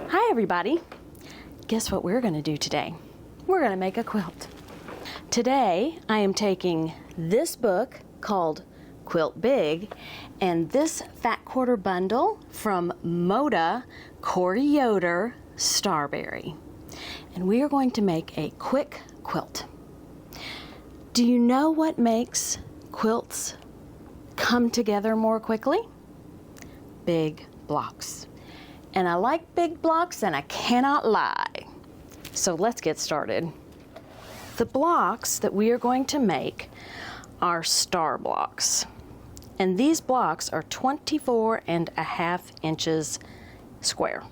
Hi everybody! Guess what we're going to do today? We're going to make a quilt. Today I am taking this book called Quilt Big and this fat quarter bundle from Moda Corey Yoder Starberry. And we are going to make a quick quilt. Do you know what makes quilts come together more quickly? Big blocks. And I like big blocks and I cannot lie. So let's get started. The blocks that we are going to make are star blocks. And these blocks are 24.5 inches square.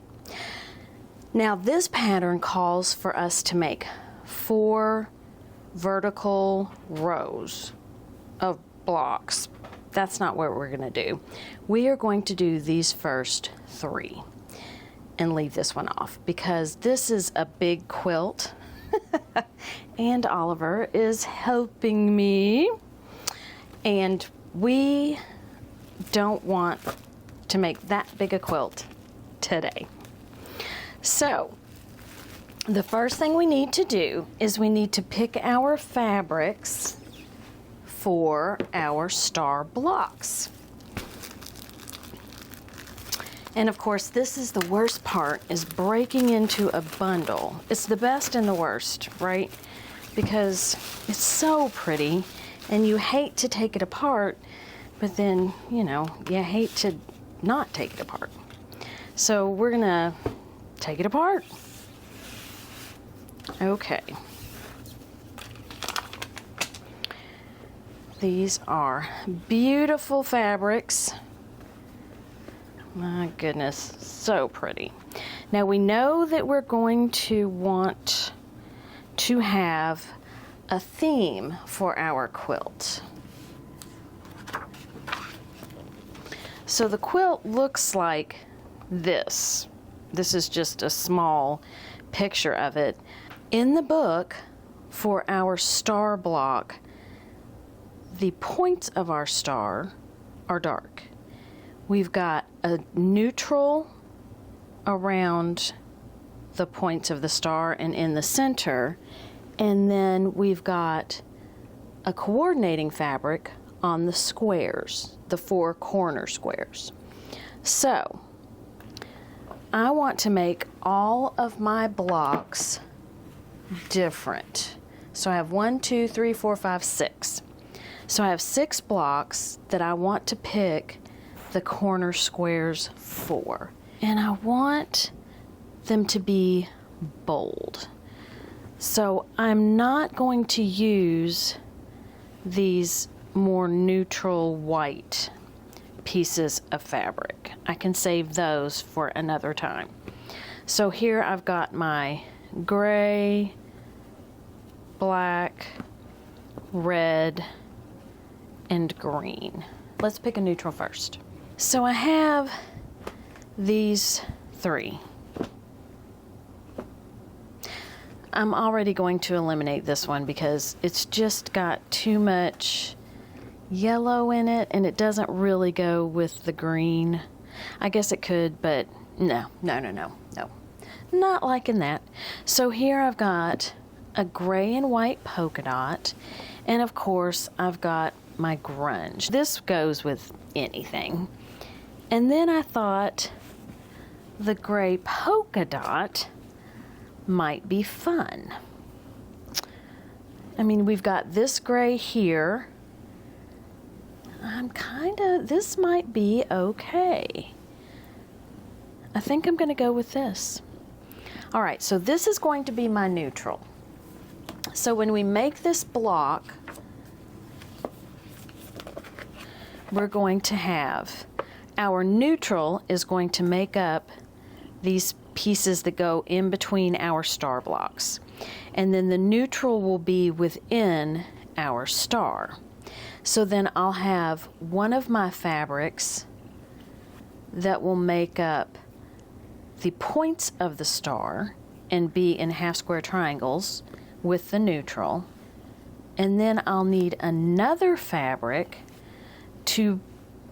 Now this pattern calls for us to make 4 vertical rows of blocks. That's not what we're going to do. We are going to do these first 3 and leave this one off because this is a big quilt and Oliver is helping me and we don't want to make that big a quilt today. So the first thing we need to do is we need to pick our fabrics for our star blocks. And of course, this is the worst part, is breaking into a bundle. It's the best and the worst, right? Because it's so pretty and you hate to take it apart, but then, you know, you hate to not take it apart. So we're gonna take it apart. Okay. These are beautiful fabrics. My goodness, so pretty. Now we know that we're going to want to have a theme for our quilt. So the quilt looks like this. This is just a small picture of it. In the book for our star block, the points of our star are dark. We've got a neutral around the points of the star and in the center, and then we've got a coordinating fabric on the squares, the 4 corner squares. So I want to make all of my blocks different. So I have 1, 2, 3, 4, 5, 6. So I have 6 blocks that I want to pick the corner squares for. And I want them to be bold. So I'm not going to use these more neutral white pieces of fabric. I can save those for another time. So here I've got my gray, black, red, and green. Let's pick a neutral first. So I have these 3. I'm already going to eliminate this one because it's just got too much yellow in it and it doesn't really go with the green. I guess it could, but no. Not liking that. So here I've got a gray and white polka dot, and of course I've got my grunge. This goes with anything. And then I thought the gray polka dot might be fun. I mean, we've got this gray here. This might be okay. I think I'm gonna go with this. All right, so this is going to be my neutral. So when we make this block, we're going to have our neutral is going to make up these pieces that go in between our star blocks. And then the neutral will be within our star. So then I'll have one of my fabrics that will make up the points of the star and be in half square triangles with the neutral. And then I'll need another fabric to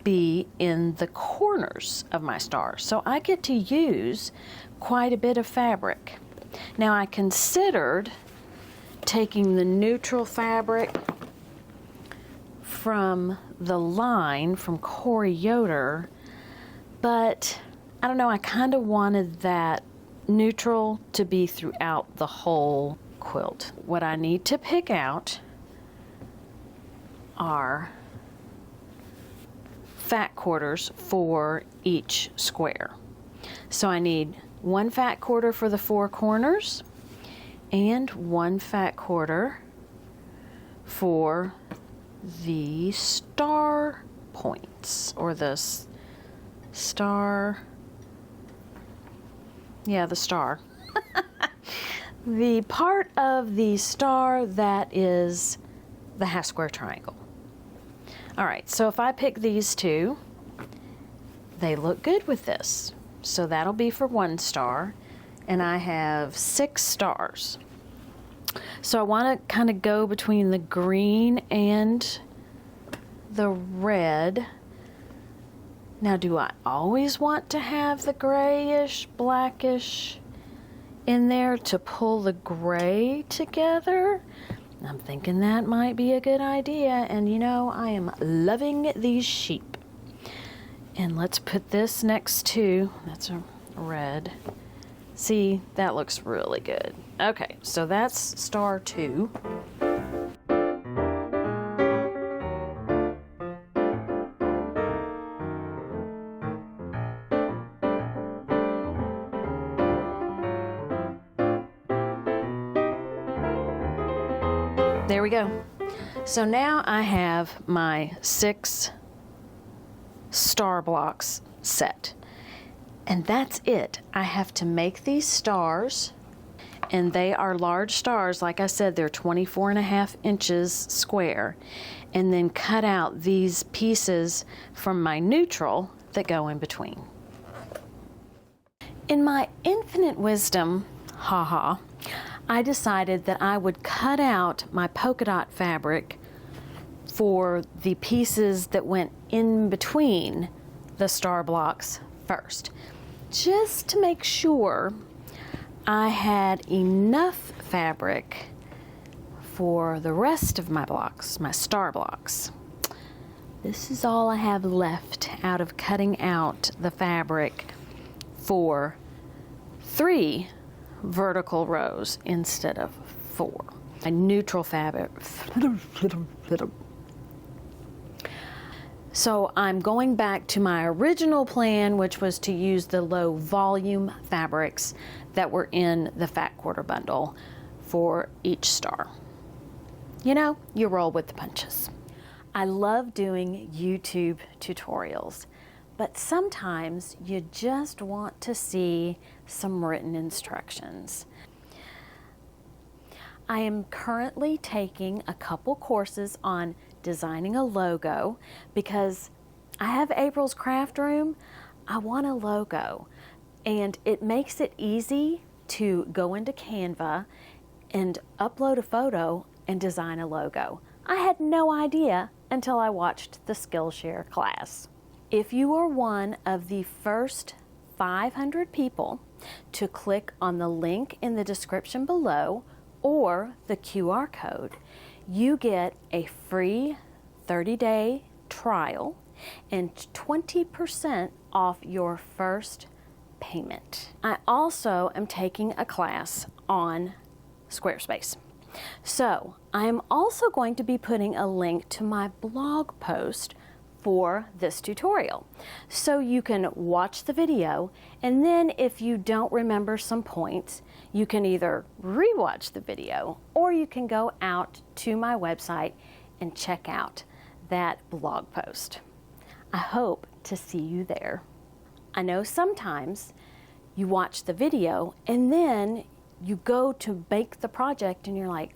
be in the corners of my star. So I get to use quite a bit of fabric. Now I considered taking the neutral fabric from the line from Corey Yoder, but I don't know, I kind of wanted that neutral to be throughout the whole quilt. What I need to pick out are fat quarters for each square. So I need 1 fat quarter for the 4 corners and 1 fat quarter for the star points, or the star, yeah, the star. The part of the star that is the half square triangle. All right, so if I pick these two, they look good with this. So that'll be for 1 star, and I have 6 stars. So I want to kind of go between the green and the red. Now, do I always want to have the grayish, blackish in there to pull the gray together? I'm thinking that might be a good idea, and you know, I am loving these sheep. And let's put this next to, that's a red. See, that looks really good. Okay, so that's star 2. There we go. So now I have my 6 star blocks set. And that's it. I have to make these stars, and they are large stars. Like I said, they're 24.5 inches square. And then cut out these pieces from my neutral that go in between. In my infinite wisdom, I decided that I would cut out my polka dot fabric for the pieces that went in between the star blocks first, just to make sure I had enough fabric for the rest of my blocks, my star blocks. This is all I have left out of cutting out the fabric for 3 vertical rows instead of 4. A neutral fabric. So I'm going back to my original plan, which was to use the low volume fabrics that were in the fat quarter bundle for each star. You know, you roll with the punches. I love doing YouTube tutorials, but sometimes you just want to see some written instructions. I am currently taking a couple courses on designing a logo because I have April's craft room. I want a logo, and it makes it easy to go into Canva and upload a photo and design a logo. I had no idea until I watched the Skillshare class. If you are one of the first 500 people to click on the link in the description below or the QR code, you get a free 30-day trial and 20% off your first payment. I also am taking a class on Squarespace. So I'm also going to be putting a link to my blog post for this tutorial. So you can watch the video, and then if you don't remember some points, you can either rewatch the video or you can go out to my website and check out that blog post. I hope to see you there. I know sometimes you watch the video and then you go to make the project and you're like,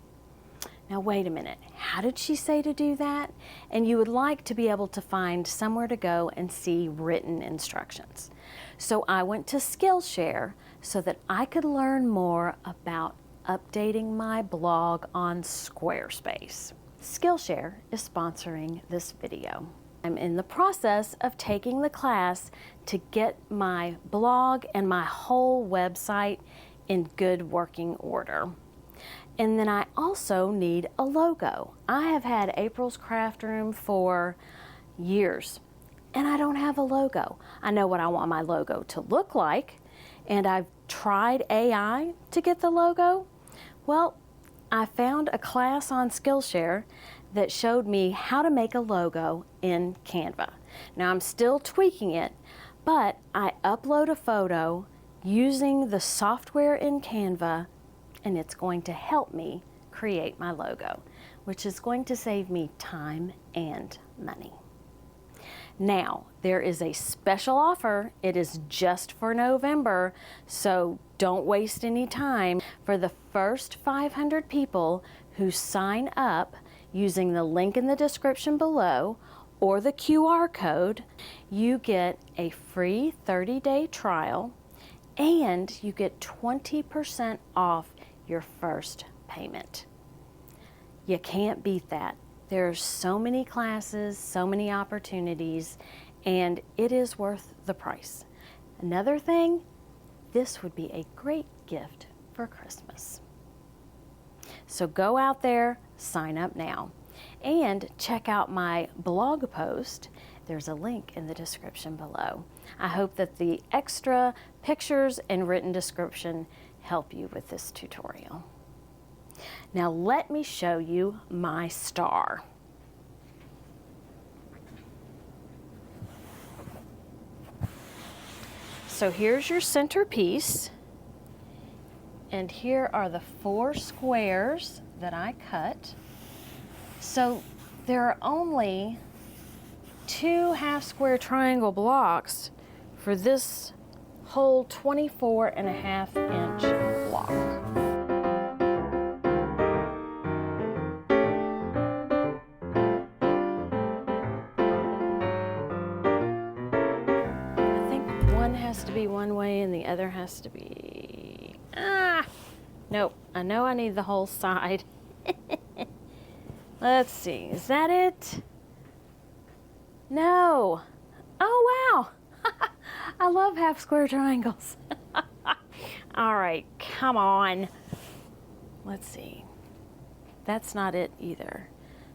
now wait a minute, how did she say to do that? And you would like to be able to find somewhere to go and see written instructions. So I went to Skillshare so that I could learn more about updating my blog on Squarespace. Skillshare is sponsoring this video. I'm in the process of taking the class to get my blog and my whole website in good working order. And then I also need a logo. I have had April's Craft Room for years, and I don't have a logo. I know what I want my logo to look like, and I've tried AI to get the logo. Well, I found a class on Skillshare that showed me how to make a logo in Canva. Now I'm still tweaking it, but I upload a photo using the software in Canva, and it's going to help me create my logo, which is going to save me time and money. Now, there is a special offer. It is just for November, so don't waste any time. For the first 500 people who sign up using the link in the description below or the QR code, you get a free 30-day trial and you get 20% off your first payment. You can't beat that. There are so many classes, so many opportunities, and it is worth the price. Another thing, this would be a great gift for Christmas. So go out there, sign up now, and check out my blog post. There's a link in the description below. I hope that the extra pictures and written description help you with this tutorial. Now let me show you my star. So here's your centerpiece, and here are the 4 squares that I cut. So there are only 2 half-square triangle blocks for this whole 24.5-inch block. Has to be one way and the other has to be, nope, I know I need the whole side. Let's see, is that it? No. Oh wow, I love half square triangles. All right, come on. Let's see, that's not it either.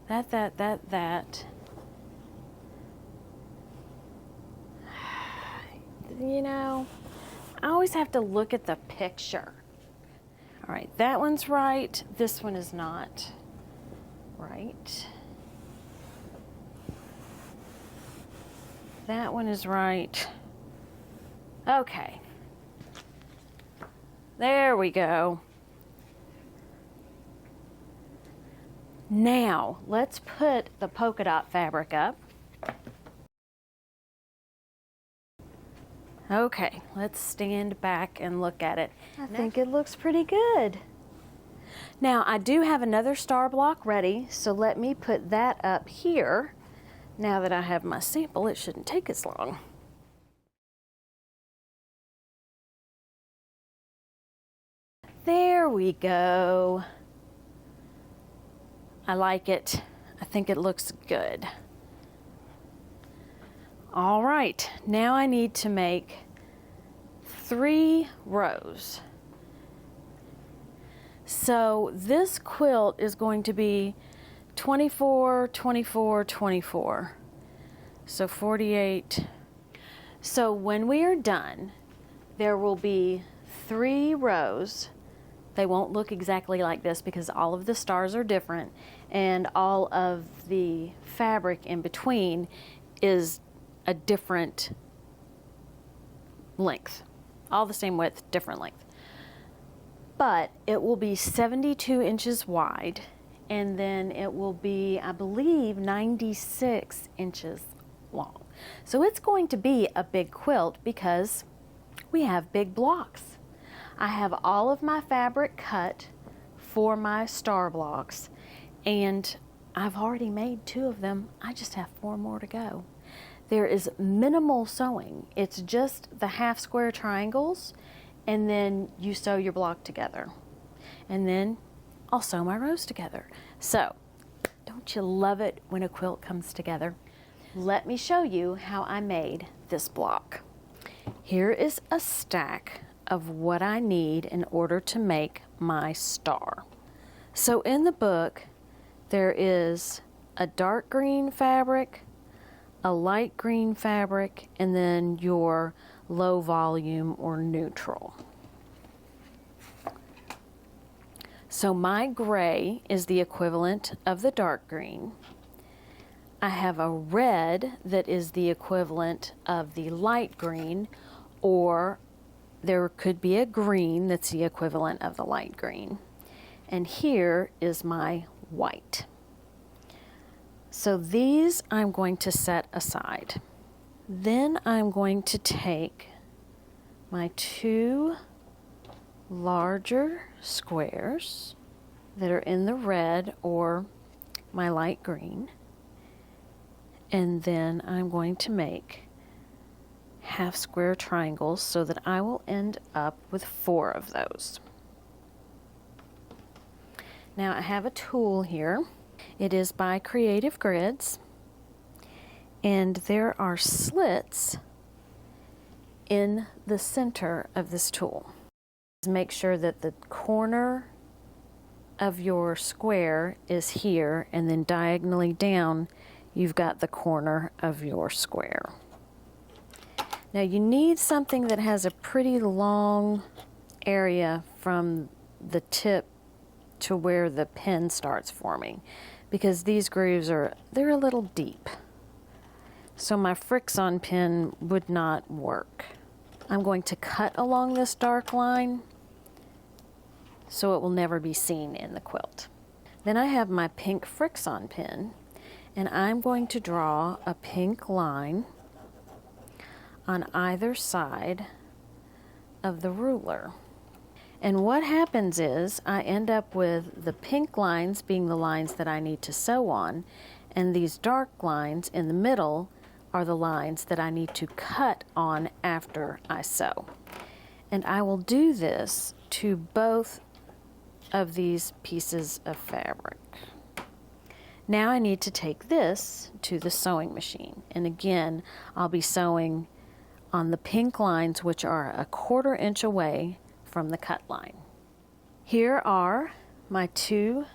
That. You know, I always have to look at the picture. All right, that one's right. This one is not right. That one is right. Okay. There we go. Now, let's put the polka dot fabric up. Okay, let's stand back and look at it. I think it looks pretty good. Now, I do have another star block ready, so let me put that up here. Now that I have my sample, it shouldn't take as long. There we go. I like it. I think it looks good. All right, now I need to make 3 rows. So this quilt is going to be 24, 24, 24. So 48. So when we are done, there will be 3 rows. They won't look exactly like this because all of the stars are different and all of the fabric in between is a different length. All the same width, different length. But it will be 72 inches wide, and then it will be, I believe, 96 inches long. So it's going to be a big quilt because we have big blocks. I have all of my fabric cut for my star blocks, and I've already made 2 of them. I just have 4 more to go. There is minimal sewing. It's just the half square triangles, and then you sew your block together. And then I'll sew my rows together. So, don't you love it when a quilt comes together? let me show you how I made this block. Here is a stack of what I need in order to make my star. So in the book, there is a dark green fabric, a light green fabric, and then your low volume or neutral. So my gray is the equivalent of the dark green. I have a red that is the equivalent of the light green, or there could be a green that's the equivalent of the light green. And here is my white. So these I'm going to set aside. Then I'm going to take my two larger squares that are in the red or my light green, and then I'm going to make half square triangles so that I will end up with 4 of those. Now I have a tool here. It is by Creative Grids, and there are slits in the center of this tool. Make sure that the corner of your square is here, and then diagonally down you've got the corner of your square. Now you need something that has a pretty long area from the tip to where the pen starts forming, because these grooves they're a little deep. So my Frixion pen would not work. I'm going to cut along this dark line so it will never be seen in the quilt. Then I have my pink Frixion pen, and I'm going to draw a pink line on either side of the ruler. And what happens is I end up with the pink lines being the lines that I need to sew on, and these dark lines in the middle are the lines that I need to cut on after I sew. And I will do this to both of these pieces of fabric. Now I need to take this to the sewing machine, and again I'll be sewing on the pink lines, which are a 1/4 inch away from the cut line. Here are my 2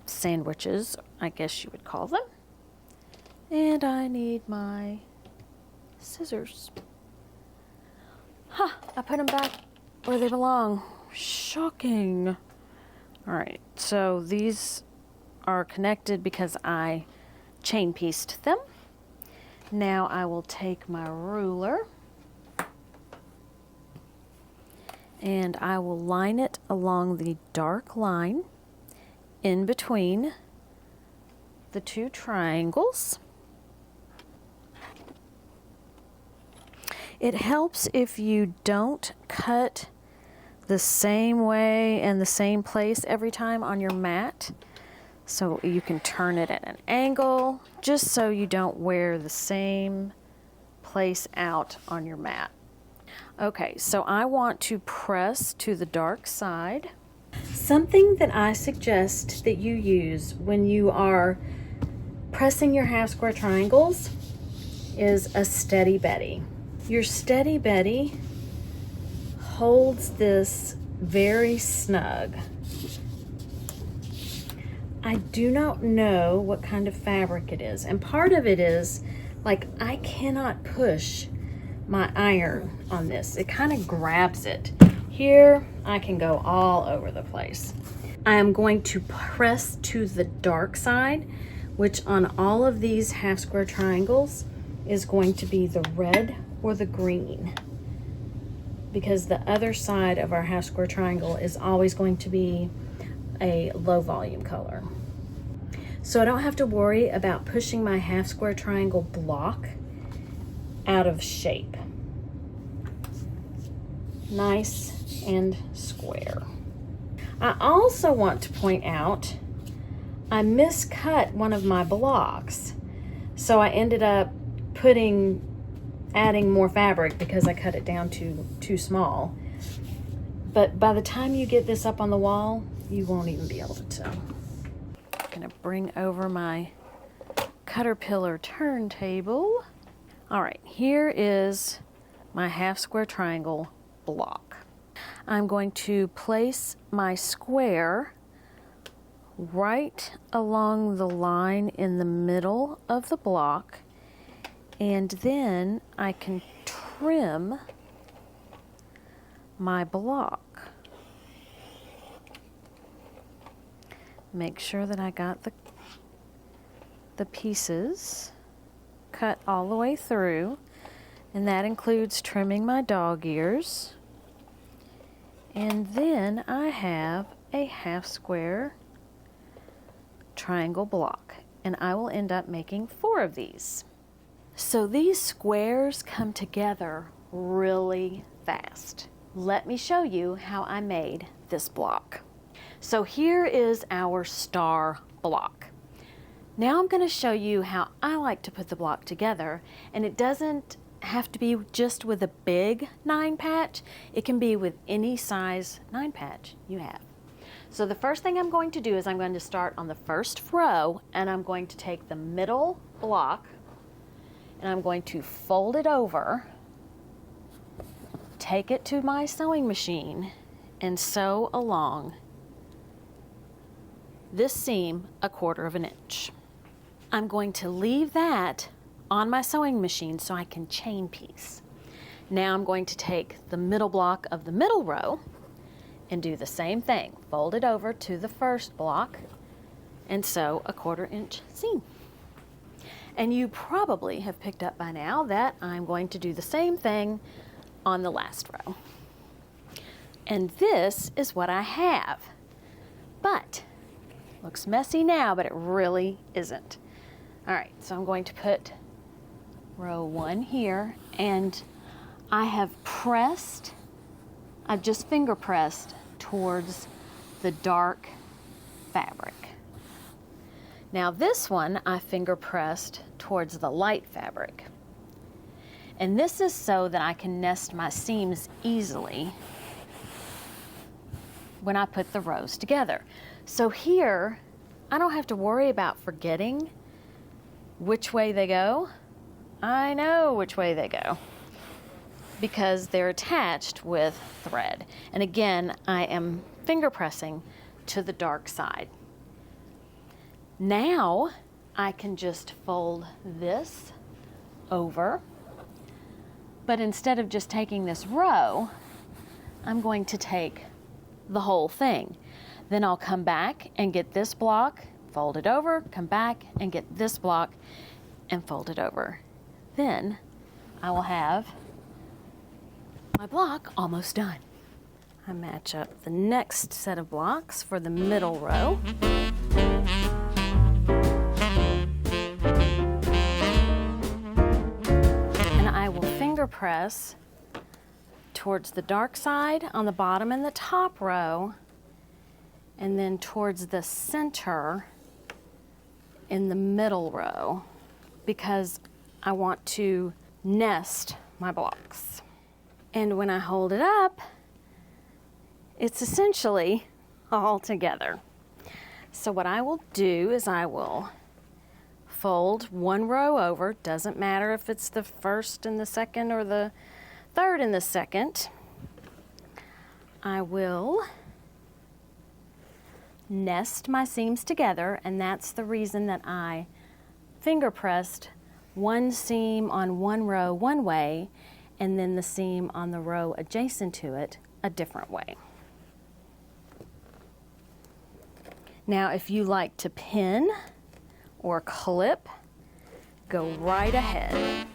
sandwiches, I guess you would call them, and I need my scissors. I put them back where they belong. Shocking. Alright, so these are connected because I chain pieced them. Now I will take my ruler and I will line it along the dark line in between the 2 triangles. It helps if you don't cut the same way and the same place every time on your mat, so you can turn it at an angle, just so you don't wear the same place out on your mat. Okay, so I want to press to the dark side. Something that I suggest that you use when you are pressing your half square triangles is a Steady Betty. Your Steady Betty holds this very snug. I do not know what kind of fabric it is, and part of it is like I cannot push my iron on this. It kind of grabs it. Here I can go all over the place. I am going to press to the dark side, which on all of these half square triangles is going to be the red or the green, because the other side of our half square triangle is always going to be a low volume color. So I don't have to worry about pushing my half square triangle block out of shape. Nice and square. I also want to point out I miscut one of my blocks, so I ended up adding more fabric because I cut it down too small. But by the time you get this up on the wall, you won't even be able to tell. I'm gonna bring over my Caterpillar turntable. All right, here is my half square triangle block. I'm going to place my square right along the line in the middle of the block, and then I can trim my block. Make sure that I got the pieces cut all the way through, and that includes trimming my dog ears. And then I have a half square triangle block, and I will end up making 4 of these. So these squares come together really fast. Let me show you how I made this block. So here is our star block. Now I'm going to show you how I like to put the block together, and it doesn't have to be just with a big 9 patch. It can be with any size 9 patch you have. So the first thing I'm going to do is I'm going to start on the first row, and I'm going to take the middle block and I'm going to fold it over, take it to my sewing machine, and sew along this seam 1/4 inch. I'm going to leave that on my sewing machine so I can chain piece. Now I'm going to take the middle block of the middle row and do the same thing. Fold it over to the first block and sew 1/4 inch seam. And you probably have picked up by now that I'm going to do the same thing on the last row. And this is what I have. But looks messy now, but it really isn't. All right, so I'm going to put row 1 here, and I've just finger pressed towards the dark fabric. Now this one I finger pressed towards the light fabric. And this is so that I can nest my seams easily when I put the rows together. So here, I don't have to worry about forgetting which way they go. I know which way they go because they're attached with thread. And again, I am finger pressing to the dark side. Now I can just fold this over, but instead of just taking this row, I'm going to take the whole thing. Then I'll come back and get this block, fold it over, come back and get this block and fold it over. Then I will have my block almost done. I match up the next set of blocks for the middle row. And I will finger press towards the dark side on the bottom and the top row, and then towards the center in the middle row, because I want to nest my blocks. And when I hold it up, it's essentially all together. So what I will do is I will fold one row over. Doesn't matter if it's the first and the second or the third and the second. I will nest my seams together, and that's the reason that I finger pressed one seam on one row one way and then the seam on the row adjacent to it a different way. Now if you like to pin or clip, go right ahead.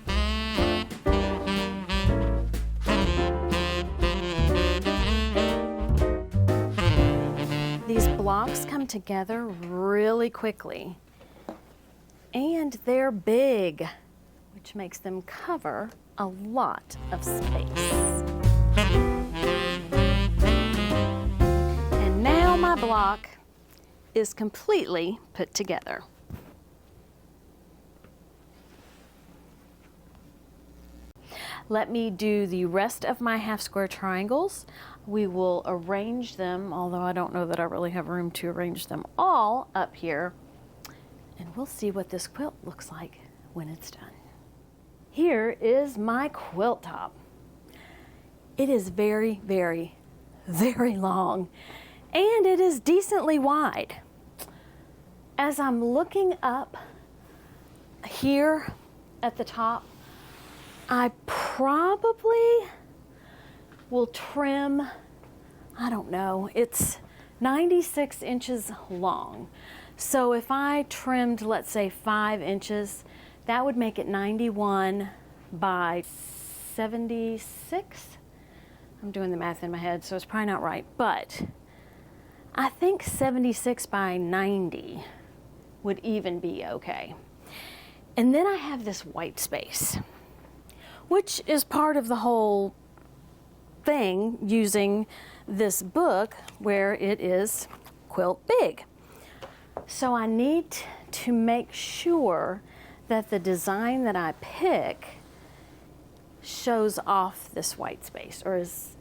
These blocks come together really quickly, and they're big, which makes them cover a lot of space. And now my block is completely put together. Let me do the rest of my half square triangles. We will arrange them, although I don't know that I really have room to arrange them all up here, and we'll see what this quilt looks like when it's done. Here is my quilt top. It is very, very, very long, and it is decently wide. As I'm looking up here at the top, I probably will trim, I don't know, it's 96 inches long. So if I trimmed, let's say 5 inches, that would make it 91 by 76. I'm doing the math in my head, so it's probably not right, but I think 76 by 90 would even be okay. And then I have this white space, which is part of the whole thing using this book where it is quilt big. So I need to make sure that the design that I pick shows off this white space, or as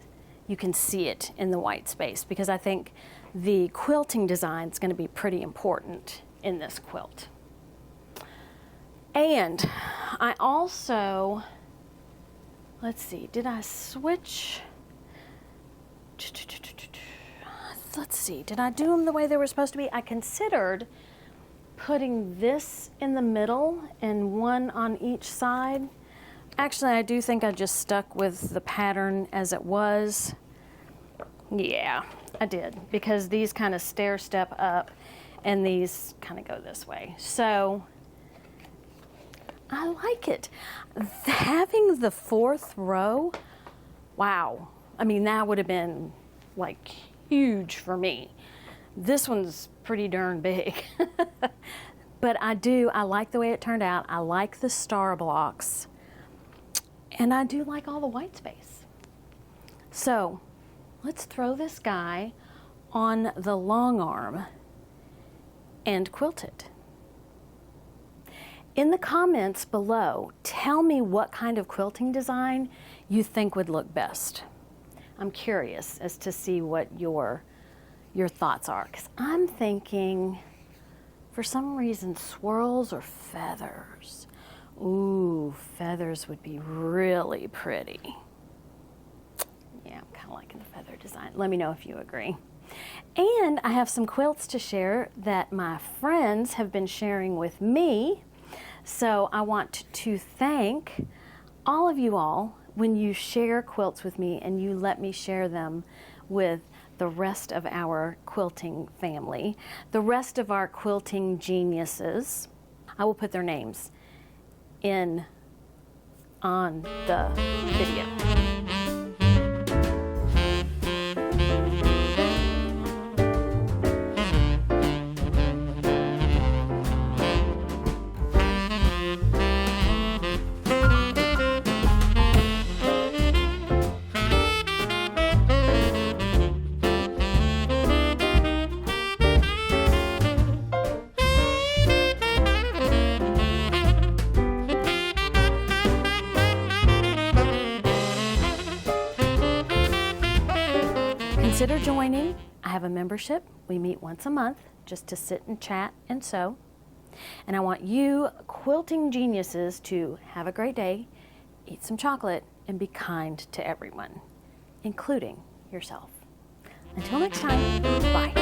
you can see it in the white space, because I think the quilting design is going to be pretty important in this quilt. And I also, let's see, did I switch? Let's see, did I do them the way they were supposed to be? I considered putting this in the middle and one on each side. Actually, I do think I just stuck with the pattern as it was. Yeah, I did, because these kind of stair step up and these kind of go this way. So I like it. Having the 4th row, wow. I mean, that would have been like huge for me. This one's pretty darn big. But I like the way it turned out. I like the star blocks. And I do like all the white space. So let's throw this guy on the long arm and quilt it. In the comments below, tell me what kind of quilting design you think would look best. I'm curious as to see what your thoughts are, because I'm thinking, for some reason, swirls or feathers. Ooh, feathers would be really pretty. Yeah, I'm kind of liking the feather design. Let me know if you agree. And I have some quilts to share that my friends have been sharing with me. So I want to thank all of you all when you share quilts with me and you let me share them with the rest of our quilting family, the rest of our quilting geniuses. I will put their names in on the video. Consider joining. I have a membership. We meet once a month just to sit and chat and sew. And I want you quilting geniuses to have a great day, eat some chocolate, and be kind to everyone, including yourself. Until next time, bye.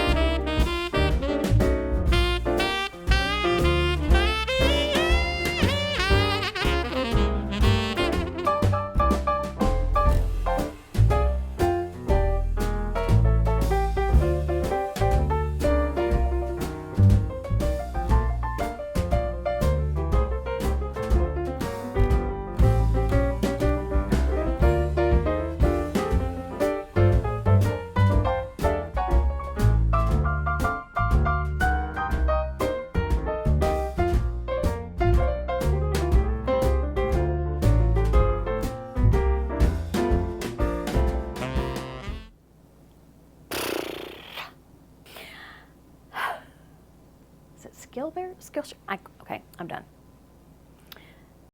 Skillshare? Okay, I'm done.